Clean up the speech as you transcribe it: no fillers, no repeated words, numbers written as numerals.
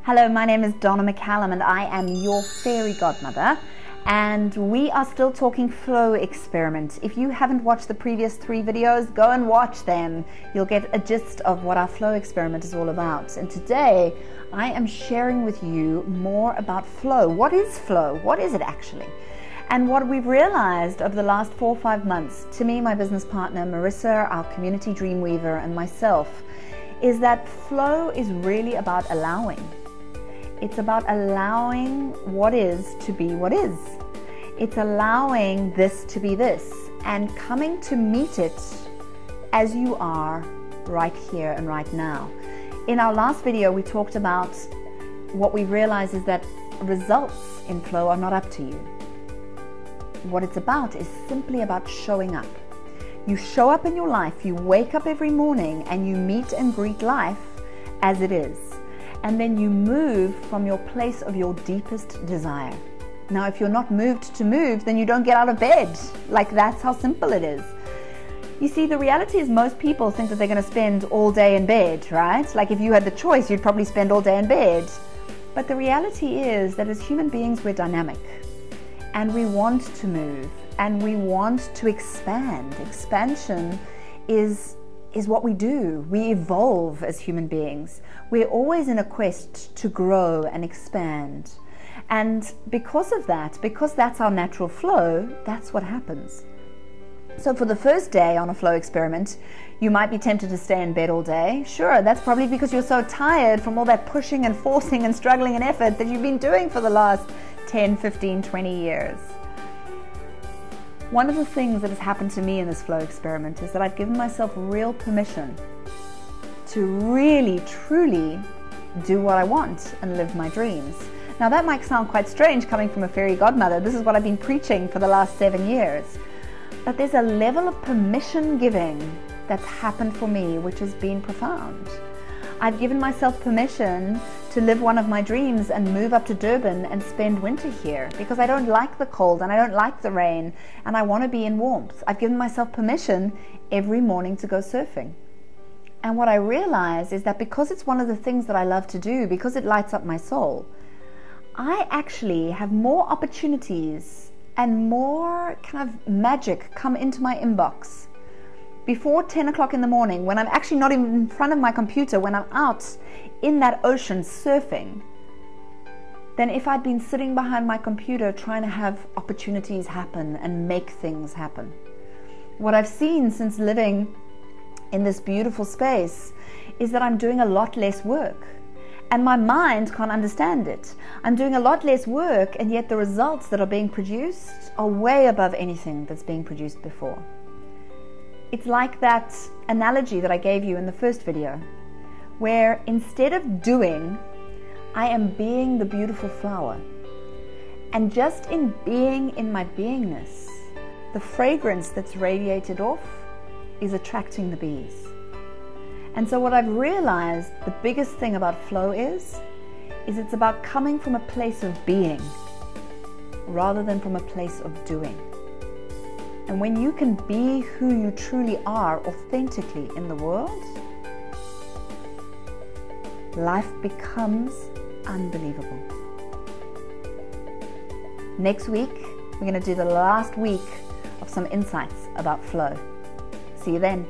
Hello, my name is Donna McCallum and I am your fairy godmother, and we are still talking flow experiment. If you haven't watched the previous 3 videos, go and watch them. You'll get a gist of what our flow experiment is all about. And today I am sharing with you more about flow. What is flow? What is it actually? And what we've realized over the last 4 or 5 months, to me, my business partner Marissa, our community dreamweaver, and myself, is that flow is really about allowing. It's about allowing what is to be what is. It's allowing this to be this and coming to meet it as you are right here and right now. In our last video, we talked about what we realize is that results in flow are not up to you. What it's about is simply about showing up. You show up in your life, you wake up every morning and you meet and greet life as it is. And then you move from your place of your deepest desire. Now, if you're not moved to move, then you don't get out of bed. Like, that's how simple it is. You see, the reality is most people think that they're going to spend all day in bed, right? Like, if you had the choice, you'd probably spend all day in bed. But the reality is that as human beings, we're dynamic. And we want to move. And we want to expand. Expansion is what we do. We evolve as human beings. We're always in a quest to grow and expand. And because of that, because that's our natural flow, that's what happens. So for the first day on a flow experiment, you might be tempted to stay in bed all day. Sure, that's probably because you're so tired from all that pushing and forcing and struggling and effort that you've been doing for the last 10, 15, 20 years. One of the things that has happened to me in this flow experiment is that I've given myself real permission to really, truly do what I want and live my dreams. Now, that might sound quite strange coming from a fairy godmother. This is what I've been preaching for the last 7 years. But there's a level of permission giving that's happened for me, which has been profound. I've given myself permission to live one of my dreams and move up to Durban and spend winter here because I don't like the cold and I don't like the rain and I want to be in warmth. I've given myself permission every morning to go surfing. And what I realize is that because it's one of the things that I love to do, because it lights up my soul, I actually have more opportunities and more kind of magic come into my inbox before 10 o'clock in the morning, when I'm actually not even in front of my computer, when I'm out in that ocean surfing, than if I'd been sitting behind my computer trying to have opportunities happen and make things happen. What I've seen since living in this beautiful space is that I'm doing a lot less work. And my mind can't understand it. I'm doing a lot less work, and yet the results that are being produced are way above anything that's being produced before. It's like that analogy that I gave you in the first video, where instead of doing, I am being the beautiful flower. And just in being in my beingness, the fragrance that's radiated off is attracting the bees. And so what I've realized the biggest thing about flow is it's about coming from a place of being rather than from a place of doing. And when you can be who you truly are authentically in the world, life becomes unbelievable. Next week, we're going to do the last week of some insights about flow. See you then.